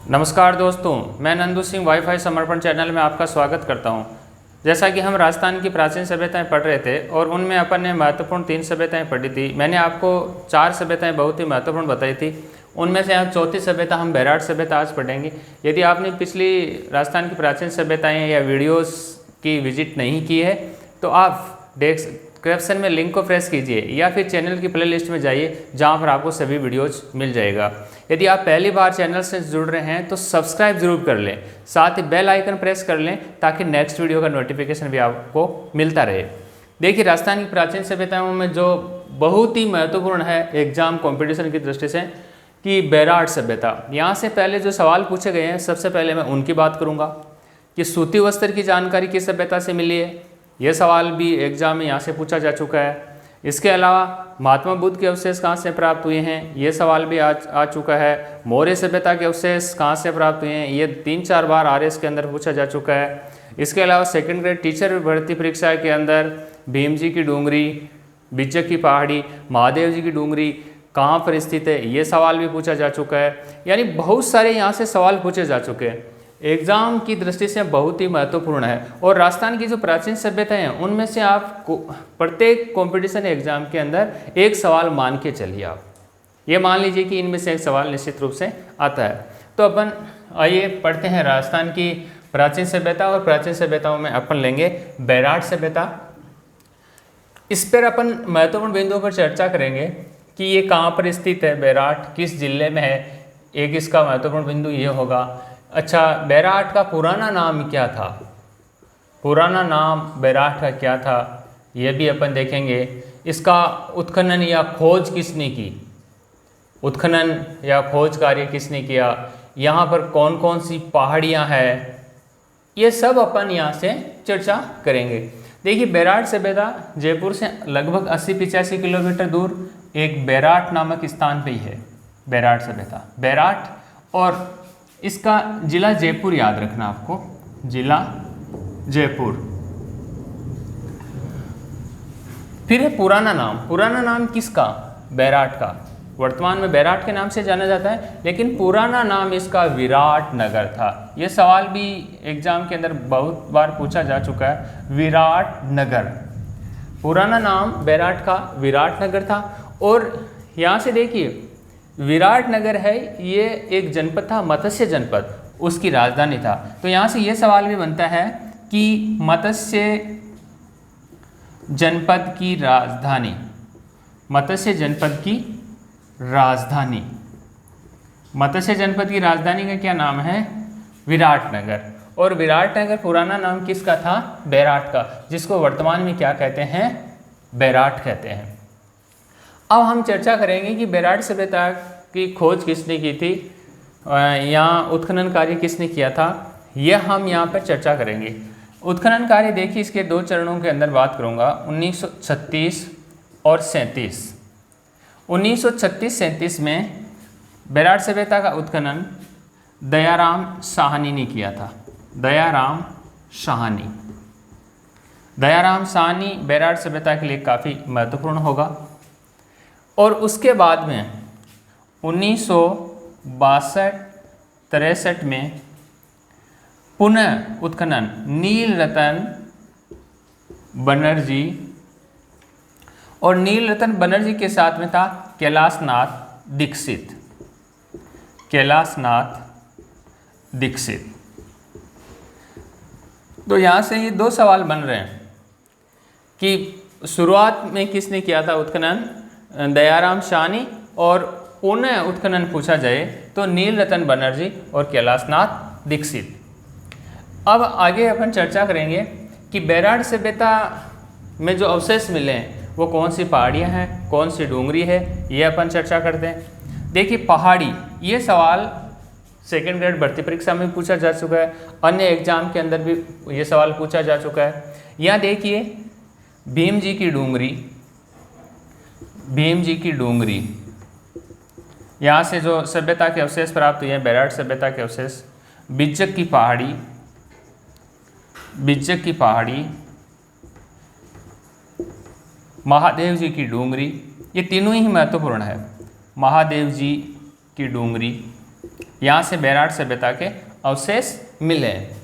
नमस्कार दोस्तों, मैं नंदू सिंह वाईफाई समर्पण चैनल में आपका स्वागत करता हूं। जैसा कि हम राजस्थान की प्राचीन सभ्यताएं पढ़ रहे थे और उनमें अपन ने महत्वपूर्ण 3 सभ्यताएं पढ़ी थी। मैंने आपको 4 सभ्यताएं बहुत ही महत्वपूर्ण बताई थी। उनमें से आज चौथी सभ्यता हम बेराट सभ्यता आज पढ़ेंगे। यदि आपने पिछली राजस्थान की प्राचीन सभ्यताएँ या वीडियोज़ की विजिट नहीं की है तो आप डिस्क्रिप्शन में लिंक को प्रेस कीजिए या फिर चैनल की प्लेलिस्ट में जाइए जहां पर आपको सभी वीडियोज़ मिल जाएगा। यदि आप पहली बार चैनल से जुड़ रहे हैं तो सब्सक्राइब जरूर कर लें, साथ ही बेल आइकन प्रेस कर लें ताकि नेक्स्ट वीडियो का नोटिफिकेशन भी आपको मिलता रहे। देखिए, राजस्थान की प्राचीन सभ्यताओं में जो बहुत ही महत्वपूर्ण है एग्जाम कंपटीशन की दृष्टि से कि बेराट सभ्यता। यहाँ से पहले जो सवाल पूछे गए हैं सबसे पहले मैं उनकी बात करूँगा कि सूती वस्त्र की जानकारी किस सभ्यता से मिली है। यह सवाल भी एग्जाम में यहाँ से पूछा जा चुका है। इसके अलावा महात्मा बुद्ध के अवशेष कहाँ से प्राप्त हुए हैं, ये सवाल भी आ चुका है। मौर्य सभ्यता के अवशेष कहाँ से प्राप्त हुए हैं, ये 3-4 बार आरएस के अंदर पूछा जा चुका है। इसके अलावा सेकंड ग्रेड टीचर भर्ती परीक्षा के अंदर भीम जी की डूंगरी, बिज्जक की पहाड़ी, महादेव जी की डूंगरी कहाँ पर स्थित है, ये सवाल भी पूछा जा चुका है। यानी बहुत सारे यहाँ से सवाल पूछे जा चुके हैं। एग्जाम की दृष्टि से बहुत ही महत्वपूर्ण है और राजस्थान की जो प्राचीन सभ्यताएं हैं उनमें से आप प्रत्येक कंपटीशन एग्जाम के अंदर एक सवाल मान के चलिए। आप ये मान लीजिए कि इनमें से एक सवाल निश्चित रूप से आता है। तो अपन आइए पढ़ते हैं राजस्थान की प्राचीन सभ्यता। और प्राचीन सभ्यताओं में अपन लेंगे बेराट सभ्यता। इस पर अपन महत्वपूर्ण बिंदुओं पर चर्चा करेंगे कि ये कहाँ पर स्थित है, बेराट किस जिले में है। एक इसका महत्वपूर्ण बिंदु ये होगा। अच्छा, बेराट का पुराना नाम क्या था, पुराना नाम बेराट का क्या था, यह भी अपन देखेंगे। इसका उत्खनन या खोज किसने की, उत्खनन या खोज कार्य किसने किया, यहाँ पर कौन कौन सी पहाड़ियाँ हैं, ये सब अपन यहाँ से चर्चा करेंगे। देखिए, बेराट सभ्यता जयपुर से लगभग 80-85 किलोमीटर दूर एक बेराट नामक स्थान पे ही है। बेराट सभ्यता, बेराट, और इसका जिला जयपुर याद रखना आपको, जिला जयपुर। फिर है पुराना नाम। पुराना नाम किसका, बेराट का। वर्तमान में बेराट के नाम से जाना जाता है लेकिन पुराना नाम इसका विराट नगर था। यह सवाल भी एग्जाम के अंदर बहुत बार पूछा जा चुका है। विराट नगर, पुराना नाम बेराट का विराट नगर था। और यहाँ से देखिए, विराट नगर है, ये एक जनपद था, मत्स्य जनपद, उसकी राजधानी था। तो यहाँ से ये सवाल भी बनता है कि मत्स्य जनपद की राजधानी, मत्स्य जनपद की राजधानी, मत्स्य जनपद की राजधानी का क्या नाम है, विराट नगर। और विराट नगर पुराना नाम किसका था, बेराट का, जिसको वर्तमान में क्या कहते हैं, बेराट कहते हैं। अब हम चर्चा करेंगे कि बेराट सभ्यता की खोज किसने की थी, यहाँ उत्खनन कार्य किसने किया था, यह हम यहाँ पर चर्चा करेंगे। उत्खनन कार्य देखिए, इसके 2 चरणों के अंदर बात करूँगा, 1936 और 37। 1936-37 में बेराट सभ्यता का उत्खनन दयाराम साहनी ने किया था। दयाराम साहनी, दयाराम साहनी बेराट सभ्यता के लिए काफ़ी महत्वपूर्ण होगा। और उसके बाद में 1962-63 में पुनः उत्खनन नील रतन बनर्जी, और नील रतन बनर्जी के साथ में था कैलाशनाथ दीक्षित, कैलाशनाथ दीक्षित। तो यहाँ से ये 2 सवाल बन रहे हैं कि शुरुआत में किसने किया था उत्खनन, दयाराम साहनी, और पुनः उत्खनन पूछा जाए तो नील रतन बनर्जी और कैलाशनाथ दीक्षित। अब आगे अपन चर्चा करेंगे कि बेराट सभ्यता में जो अवशेष मिले हैं वो कौन सी पहाड़ियाँ हैं, कौन सी डूंगरी है, ये अपन चर्चा करते हैं। देखिए, पहाड़ी, ये सवाल सेकंड ग्रेड भर्ती परीक्षा में पूछा जा चुका है, अन्य एग्जाम के अंदर भी ये सवाल पूछा जा चुका है। यहाँ देखिए, भीम जी की डूंगरी, भीम जी की डूंगरी, यहाँ से जो सभ्यता के अवशेष प्राप्त हुए हैं, बेराट सभ्यता के अवशेष, बिज्जक की पहाड़ी, बिज्जक की पहाड़ी, महादेव जी की डूंगरी, ये तीनों ही महत्वपूर्ण है। महादेव जी की डूंगरी, यहाँ से बेराट सभ्यता के अवशेष मिले हैं।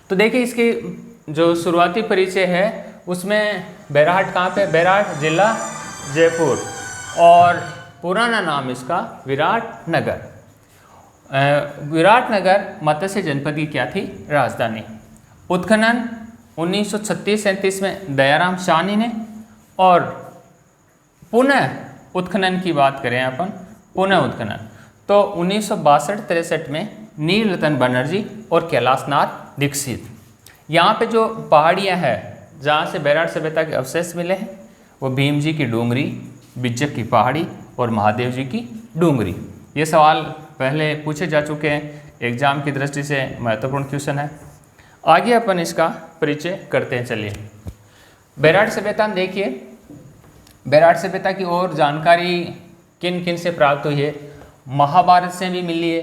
तो देखिए इसकी जो शुरुआती परिचय है उसमें बेराट कहाँ पे, बेराट जिला जयपुर और पुराना नाम इसका विराट नगर। विराट नगर मत्स्य जनपद की क्या थी, राजधानी। उत्खनन 1936-37 में दयाराम शाहनी ने, और पुनः उत्खनन की बात करें अपन, पुनः उत्खनन तो 1962-63 में नीलरतन बनर्जी और कैलाशनाथ दीक्षित। यहाँ पे जो पहाड़ियाँ हैं जहाँ से बेराट सभ्यता के अवशेष मिले हैं वो भीम जी की डूंगरी, बिज्जक की पहाड़ी और महादेव जी की डूंगरी। ये सवाल पहले पूछे जा चुके हैं, एग्जाम की दृष्टि से महत्वपूर्ण क्वेश्चन है। आगे अपन इसका परिचय करते हैं। चलिए बेराट सभ्यता देखिए, बेराट सभ्यता की और जानकारी किन किन से प्राप्त हुई है, महाभारत से भी मिली है,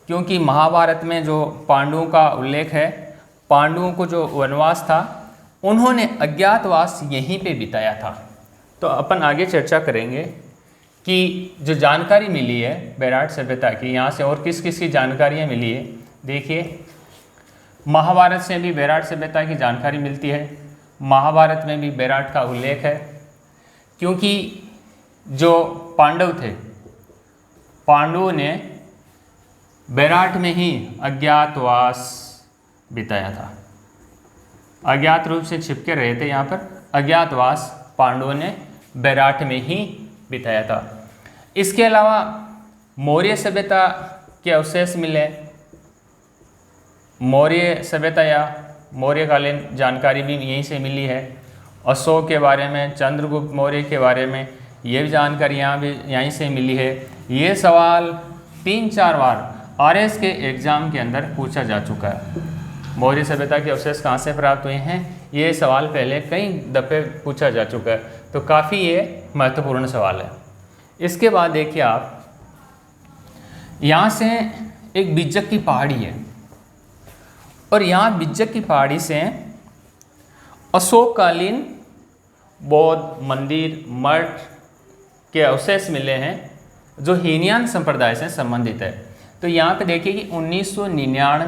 क्योंकि महाभारत में जो पांडवों का उल्लेख है, पांडवों को जो वनवास था उन्होंने अज्ञातवास यहीं पे बिताया था। तो अपन आगे चर्चा करेंगे कि जो जानकारी मिली है बेराट सभ्यता की, यहाँ से और किस किस की जानकारियाँ मिली है। देखिए महाभारत से भी बेराट सभ्यता की जानकारी मिलती है, महाभारत में भी बेराट का उल्लेख है, क्योंकि जो पांडव थे, पांडवों ने बेराट में ही अज्ञातवास बिताया था, अज्ञात रूप से छिपके रहे थे। यहाँ पर अज्ञातवास पांडवों ने बेराट में ही बिताया था। इसके अलावा मौर्य सभ्यता के अवशेष मिले, मौर्य सभ्यता या मौर्यकालीन जानकारी भी यहीं से मिली है। अशोक के बारे में, चंद्रगुप्त मौर्य के बारे में ये भी जानकारी यहाँ भी यहीं से मिली है। ये सवाल 3-4 बार आरएस के एग्ज़ाम के अंदर पूछा जा चुका है। मौर्य सभ्यता के अवशेष कहाँ से प्राप्त हुए हैं, ये सवाल पहले कई दफ़े पूछा जा चुका है, तो काफ़ी ये महत्वपूर्ण सवाल है। इसके बाद देखिए आप, यहाँ से एक बिज्जक की पहाड़ी है और यहाँ बिज्जक की पहाड़ी से अशोककालीन बौद्ध मंदिर, मठ के अवशेष मिले हैं जो हीनयान संप्रदाय से संबंधित है। तो यहाँ पे देखिए कि 1999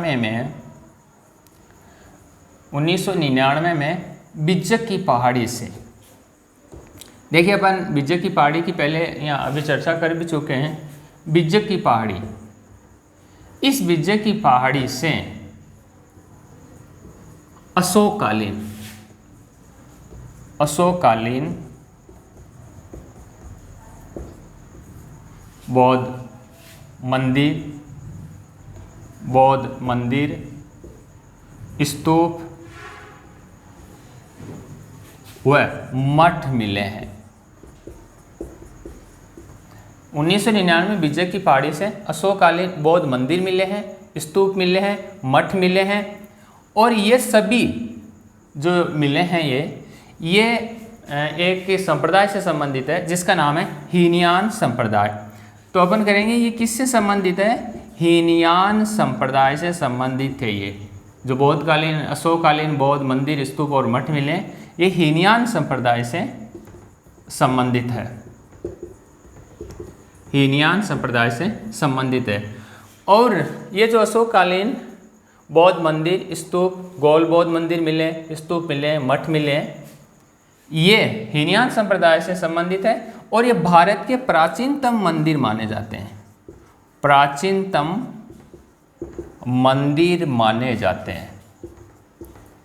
में बिज्जक की पहाड़ी से, देखिए अपन बिज्जक की पहाड़ी की पहले यहाँ अभी चर्चा कर भी चुके हैं। बिज्जक की पहाड़ी, इस बिज्जक की पहाड़ी से अशोककालीन बौद्ध मंदिर, स्तूप व मठ मिले हैं। 1999 में बिज्जक की पहाड़ी से अशोककालीन बौद्ध मंदिर मिले हैं, स्तूप मिले हैं, मठ मिले हैं, और ये सभी जो मिले हैं ये एक संप्रदाय से संबंधित है जिसका नाम है हीनयान संप्रदाय। तो अपन करेंगे ये किससे संबंधित है, हीनयान संप्रदाय से संबंधित है। ये जो बौद्धकालीन, अशोककालीन बौद्ध मंदिर, स्तूप और मठ मिले, ये हीनयान संप्रदाय से संबंधित है, हीनयान संप्रदाय से संबंधित है। और ये जो अशोककालीन बौद्ध मंदिर, स्तूप, गौल बौद्ध मंदिर मिले, स्तूप मिले, मठ मिले, ये हीनयान संप्रदाय से संबंधित है और ये भारत के प्राचीनतम मंदिर माने जाते हैं, प्राचीनतम मंदिर माने जाते हैं,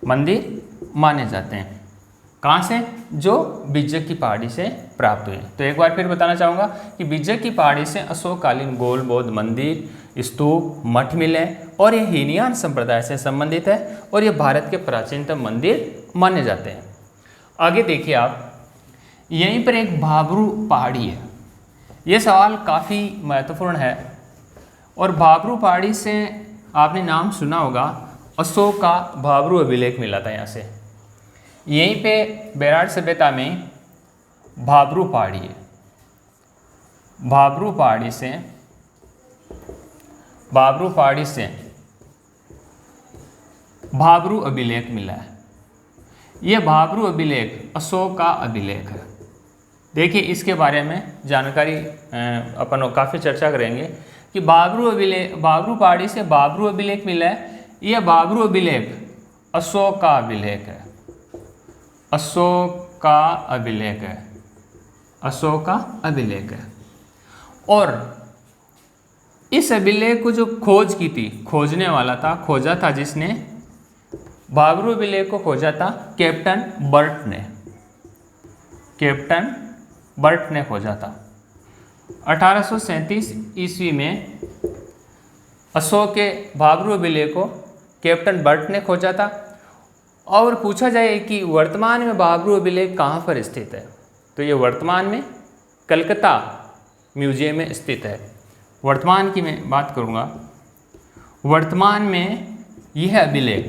मंदिर माने जाते हैं। कहाँ से, जो बिज्जक की पहाड़ी से प्राप्त हुए। तो एक बार फिर बताना चाहूँगा कि बिज्जक की पहाड़ी से अशोककालीन गौल बौद्ध मंदिर, स्तूप, मठ मिले और ये हीनयान संप्रदाय से संबंधित है और ये भारत के प्राचीनतम मंदिर माने जाते हैं। आगे देखिए आप, यहीं पर एक भाबरू पहाड़ी है। ये सवाल काफ़ी महत्वपूर्ण है और भाबरू पहाड़ी से आपने नाम सुना होगा, अशोक का भाबरू अभिलेख मिला था यहाँ से। यहीं पे बेराट सभ्यता में भाबरू पहाड़ी है, भाबरू पहाड़ी से भाबरू अभिलेख मिला है। यह भाबरू अभिलेख अशोक का अभिलेख है। देखिए इसके बारे में जानकारी अपन काफ़ी चर्चा करेंगे कि बाबरू पहाड़ी से बाबरू अभिलेख मिला है। यह बाबरू अभिलेख अशोक का अभिलेख है, अशोक का अभिलेख है, अशोक का अभिलेख है। और इस अभिलेख को जो खोज की थी, खोजने वाला था, खोजा था जिसने, बाबरू अभिलेख को खोजा था कैप्टन बर्ट ने, कैप्टन बर्ट ने खोजा था। 1837 ईस्वी में अशोक के बाबरू अभिलेख को कैप्टन बर्ट ने खोजा था। और पूछा जाए कि वर्तमान में बाबरू अभिलेख कहाँ पर स्थित है, तो ये वर्तमान में कलकत्ता म्यूजियम में स्थित है। वर्तमान की मैं बात करूँगा, वर्तमान में यह अभिलेख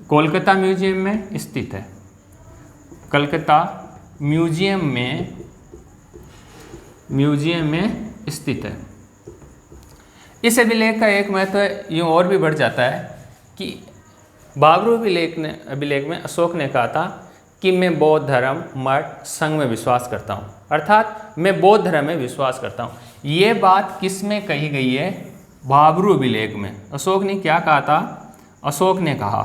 कोलकाता म्यूजियम में स्थित है, कलकत्ता म्यूजियम में स्थित है। इस अभिलेख का एक महत्व यूँ और भी बढ़ जाता है कि बाबरू अभिलेख में अशोक ने कहा था कि मैं बौद्ध धर्म, मठ, संघ में विश्वास करता हूँ, अर्थात मैं बौद्ध धर्म में विश्वास करता हूँ। ये बात किस में कही गई है? बाबरू अभिलेख में। अशोक ने क्या कहा था? अशोक ने कहा,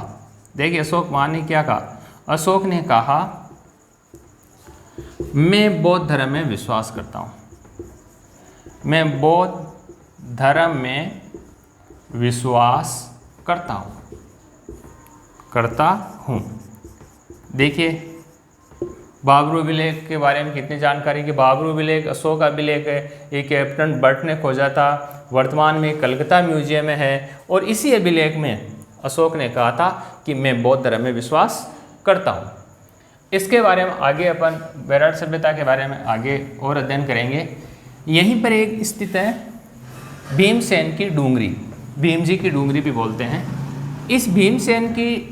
देखिए अशोक मान ने क्या कहा? अशोक ने कहा मैं बौद्ध धर्म में विश्वास करता हूँ, मैं बौद्ध धर्म में विश्वास करता हूँ। देखिए बाबरू अभिलेख के बारे में कितनी जानकारी कि बाबरू अभिलेख अशोक अभिलेख है, ये कैप्टन बर्ट ने खोजा था, वर्तमान में कलकत्ता म्यूजियम में है। और इसी अभिलेख में अशोक ने कहा था कि मैं बौद्ध धर्म में विश्वास करता हूँ। इसके बारे में आगे अपन बेराट सभ्यता के बारे में आगे और अध्ययन करेंगे। यहीं पर एक स्थित है भीमसेन की डूंगरी, भीम जी की डूंगरी भी बोलते हैं। इस भीमसेन की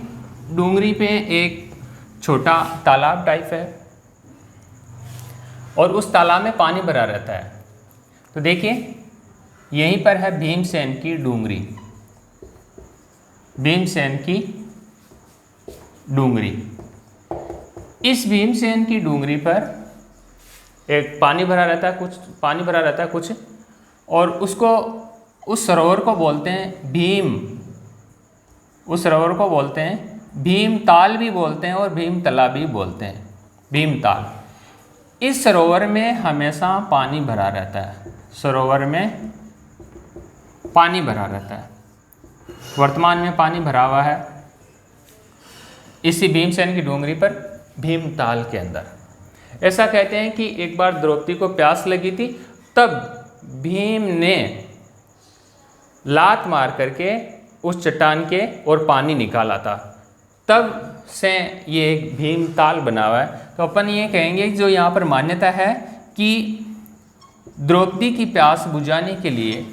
डूंगरी पे एक छोटा तालाब टाइप है और उस तालाब में पानी भरा रहता है। तो देखिए यहीं पर है भीमसेन की डूंगरी, भीमसेन की डूंगरी। इस भीमसेन की डूंगरी पर एक पानी भरा रहता है, कुछ पानी भरा रहता है कुछ, और उसको उस सरोवर को बोलते हैं भीम, उस सरोवर को बोलते हैं भीमताल भी बोलते हैं और भीमतला भी बोलते हैं, भीमताल। इस सरोवर में हमेशा पानी भरा रहता है, सरोवर में पानी भरा रहता है। वर्तमान में पानी भरा हुआ है इसी भीमसेन की डूंगरी पर, भीमताल के अंदर। ऐसा कहते हैं कि एक बार द्रौपदी को प्यास लगी थी, तब भीम ने लात मार करके उस चट्टान के और पानी निकाला था, तब से ये एक भीमताल बना हुआ है। तो अपन ये कहेंगे जो यहाँ पर मान्यता है कि द्रौपदी की प्यास बुझाने के लिए,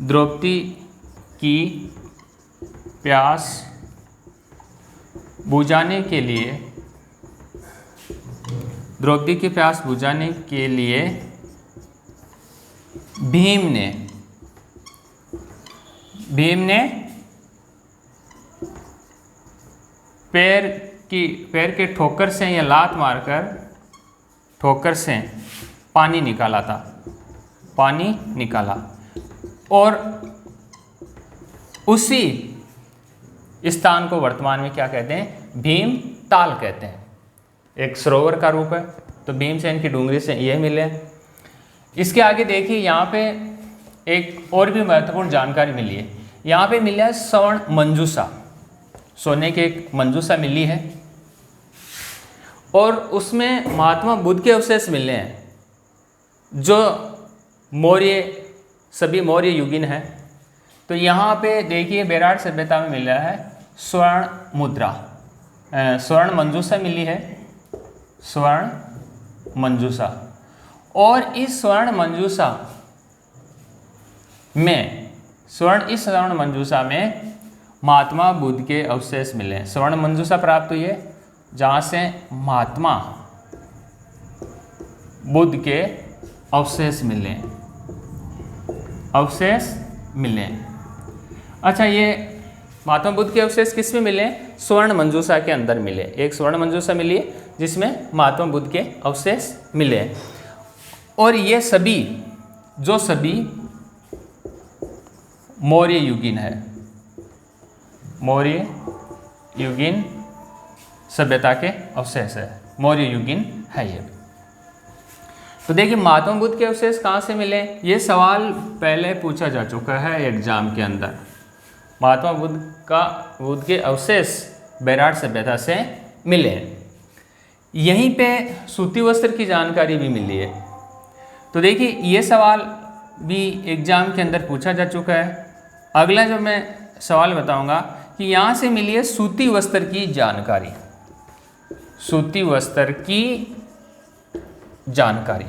द्रौपदी की प्यास बुझाने के लिए, द्रौपदी की प्यास बुझाने के लिए भीम ने पैर के ठोकर से या लात मारकर ठोकर से पानी निकाला था, पानी निकाला। और उसी स्थान को वर्तमान में क्या कहते हैं? भीमताल कहते हैं। एक सरोवर का रूप है, तो भीमसेन की डूंगरी से यह मिले। इसके आगे देखिए यहाँ पे एक और भी महत्वपूर्ण जानकारी मिली है। यहाँ पे मिला है स्वर्ण मंजूषा, सोने के एक मंजूषा मिली है और उसमें महात्मा बुद्ध के अवशेष मिले हैं, जो सभी मौर्य युगीन है। तो यहाँ पे देखिए बेराट सभ्यता में मिला है स्वर्ण मुद्रा, स्वर्ण मंजूषा मिली है, स्वर्ण मंजूषा। और इस स्वर्ण मंजूषा में महात्मा बुद्ध के अवशेष मिले। स्वर्ण मंजूषा प्राप्त हुई है जहाँ से महात्मा बुद्ध के अवशेष मिले, अच्छा, ये महात्मा बुद्ध के अवशेष किस में मिले? स्वर्ण मंजूषा के अंदर मिले। एक स्वर्ण मंजूषा मिली है जिसमें महात्मा बुद्ध के अवशेष मिले। और ये सभी मौर्य युगीन है, मौर्य युगीन सभ्यता के अवशेष है, मौर्य युगीन है ये। तो देखिए महात्मा बुद्ध के अवशेष कहाँ से मिले, ये सवाल पहले पूछा जा चुका है एग्जाम के अंदर। महात्मा बुद्ध के अवशेष बैराट सभ्यता से मिले हैं। यहीं पे सूती वस्त्र की जानकारी भी मिली है। तो देखिए ये सवाल भी एग्जाम के अंदर पूछा जा चुका है। अगला जो मैं सवाल बताऊंगा कि यहाँ से मिली है सूती वस्त्र की जानकारी, सूती वस्त्र की जानकारी।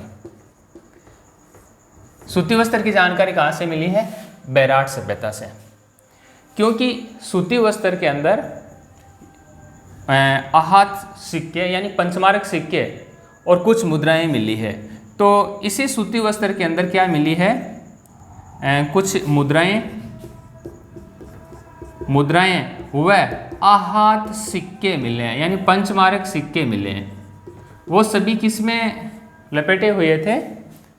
सूती वस्त्र की जानकारी कहाँ से मिली है, बैराट सभ्यता से, क्योंकि सूती वस्त्र के अंदर आहत सिक्के यानी पंचमारक सिक्के और कुछ मुद्राएं मिली है। तो इसी सूती वस्त्र के अंदर क्या मिली है, कुछ मुद्राएं व आहत सिक्के मिले हैं, यानी पंचमारक सिक्के मिले हैं। वो सभी किस में लपेटे हुए थे,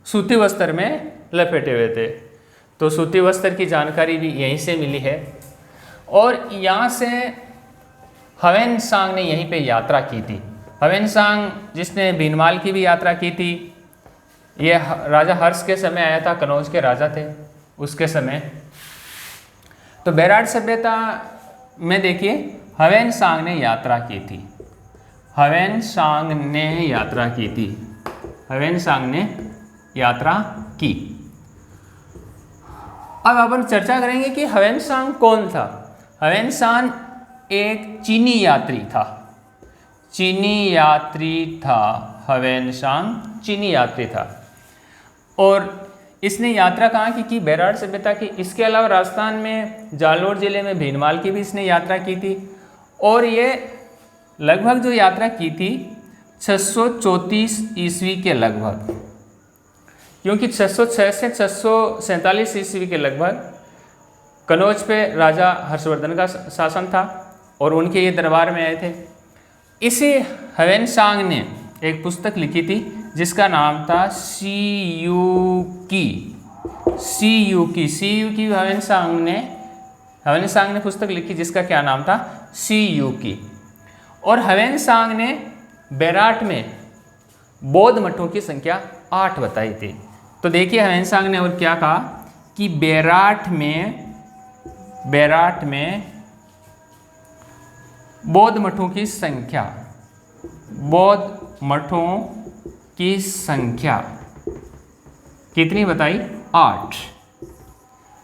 सूती वस्त्र में लपेटे हुए थे। तो सूती वस्त्र की जानकारी भी यहीं से मिली है। और यहाँ से ह्वेन-त्सांग ने यहीं पे यात्रा की थी। ह्वेन-त्सांग जिसने भीनमाल की भी यात्रा की थी, ये राजा हर्ष के समय आया था, कनौज के राजा थे उसके समय। तो बैराट सभ्यता में देखिए ह्वेन-त्सांग ने यात्रा की थी, ह्वेन-त्सांग ने यात्रा की थी, ह्वेन-त्सांग ने यात्रा की। अब अपन चर्चा करेंगे कि ह्वेन-त्सांग कौन था। ह्वेन-त्सांग एक चीनी यात्री था, चीनी यात्री था, ह्वेन-त्सांग चीनी यात्री था। और इसने यात्रा कहाँ की बैराट सभ्यता की। इसके अलावा राजस्थान में जालोर जिले में भीनमाल की भी इसने यात्रा की थी। और ये लगभग जो यात्रा की थी 634 ईस्वी के लगभग, क्योंकि 606 से 647 ईस्वी के लगभग कनौज पे राजा हर्षवर्धन का शासन था और उनके ये दरबार में आए थे। इसी ह्वेन-त्सांग ने एक पुस्तक लिखी थी जिसका नाम था सी यू की। ह्वेन-त्सांग ने पुस्तक लिखी जिसका क्या नाम था, सी यू की। और ह्वेन-त्सांग ने बैराट में बौद्ध मठों की संख्या 8 बताई थी। तो देखिए ह्वेन-त्सांग ने और क्या कहा कि बैराट में बौद्ध मठों की संख्या, बौद्ध मठों की संख्या कितनी बताई, 8।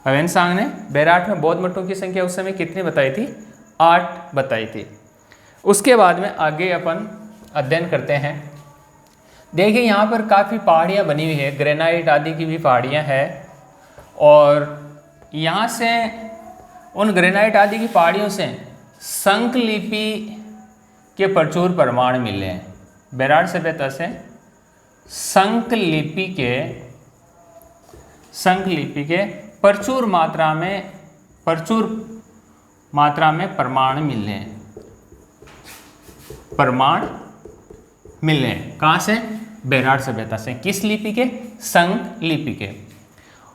ह्वेन-त्सांग ने बैराट में बौद्ध मठों की संख्या उस समय कितनी बताई थी, 8 बताई थी। उसके बाद में आगे अपन अध्ययन करते हैं। देखिए यहाँ पर काफ़ी पहाड़ियाँ बनी हुई है, ग्रेनाइट आदि की भी पहाड़ियाँ हैं। और यहाँ से उन ग्रेनाइट आदि की पहाड़ियों से शंख लिपि के प्रचुर प्रमाण मिले हैं। बैराट सभ्यता से शंख लिपि के प्रचुर मात्रा में प्रमाण मिले हैं, कहाँ से, बैराट सभ्यता से। किस लिपि के, शंख लिपि के।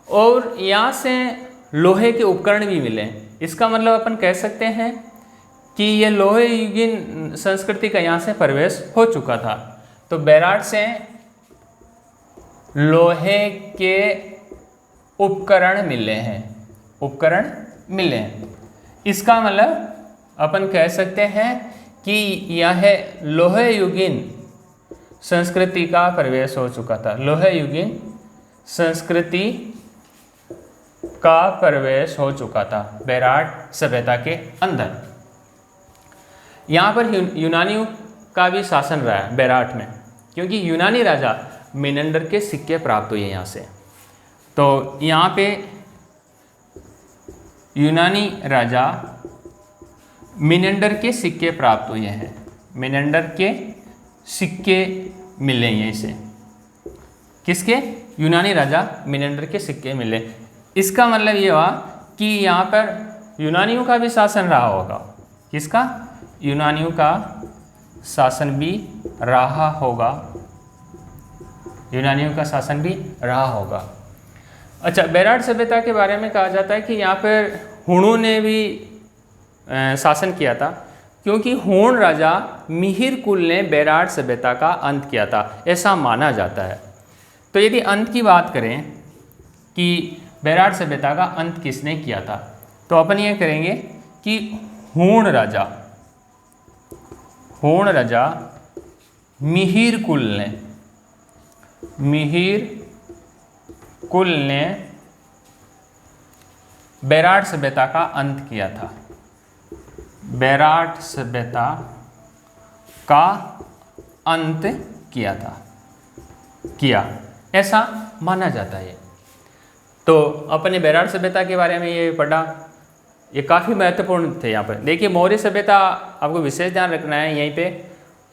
और यहाँ से लोहे के उपकरण भी मिले। इसका मतलब अपन कह सकते हैं कि ये लोहे युगीन संस्कृति का यहाँ से प्रवेश हो चुका था। तो बैराट से लोहे के उपकरण मिले हैं, इसका मतलब अपन कह सकते हैं कि यह लोहे युगीन संस्कृति का प्रवेश हो चुका था, लोहे युगीन संस्कृति का प्रवेश हो चुका था बैराट सभ्यता के अंदर। यहाँ पर यूनानियों का भी शासन रहा है बैराट में, क्योंकि यूनानी राजा मिनेंडर के सिक्के प्राप्त हुए यहाँ से। तो यहाँ पे यूनानी राजा मिनेंडर के सिक्के प्राप्त हुए हैं, मिनेंडर के सिक्के मिले यहीं से। किसके, यूनानी राजा मिनेंडर के सिक्के मिले। इसका मतलब ये हुआ कि यहाँ पर यूनानियों का भी शासन रहा होगा। किसका, यूनानियों का शासन भी रहा होगा, यूनानियों का शासन भी रहा होगा। अच्छा, बेराट सभ्यता के बारे में कहा जाता है कि यहाँ पर हुणों ने भी शासन किया था, क्योंकि हूण राजा मिहिर कुल ने बेराट सभ्यता का अंत किया था, ऐसा माना जाता है। तो यदि अंत की बात करें कि बेराट सभ्यता का अंत किसने किया था, तो अपन ये करेंगे कि हूण राजा मिहिर कुल ने बेराट सभ्यता का अंत किया था। बेराट सभ्यता का अंत किया ऐसा माना जाता है। तो अपने बेराट सभ्यता के बारे में ये पढ़ा, ये काफ़ी महत्वपूर्ण थे। यहाँ पर देखिए, मौर्य सभ्यता आपको विशेष ध्यान रखना है। यहीं पे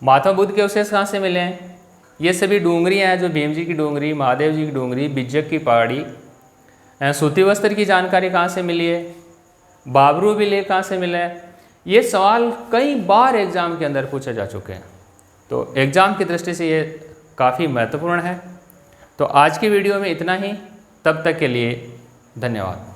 महात्मा बुद्ध के अवशेष कहाँ से मिले हैं, ये सभी डूंगरियाँ हैं, जो भीम जी की डूंगरी, महादेव जी की डूंगरी, बिज्जक की पहाड़ी, सूती वस्त्र की जानकारी कहाँ से मिली है, बाबरू विलेख कहाँ से मिला है, ये सवाल कई बार एग्ज़ाम के अंदर पूछे जा चुके हैं। तो एग्ज़ाम की दृष्टि से ये काफ़ी महत्वपूर्ण है। तो आज की वीडियो में इतना ही, तब तक के लिए धन्यवाद।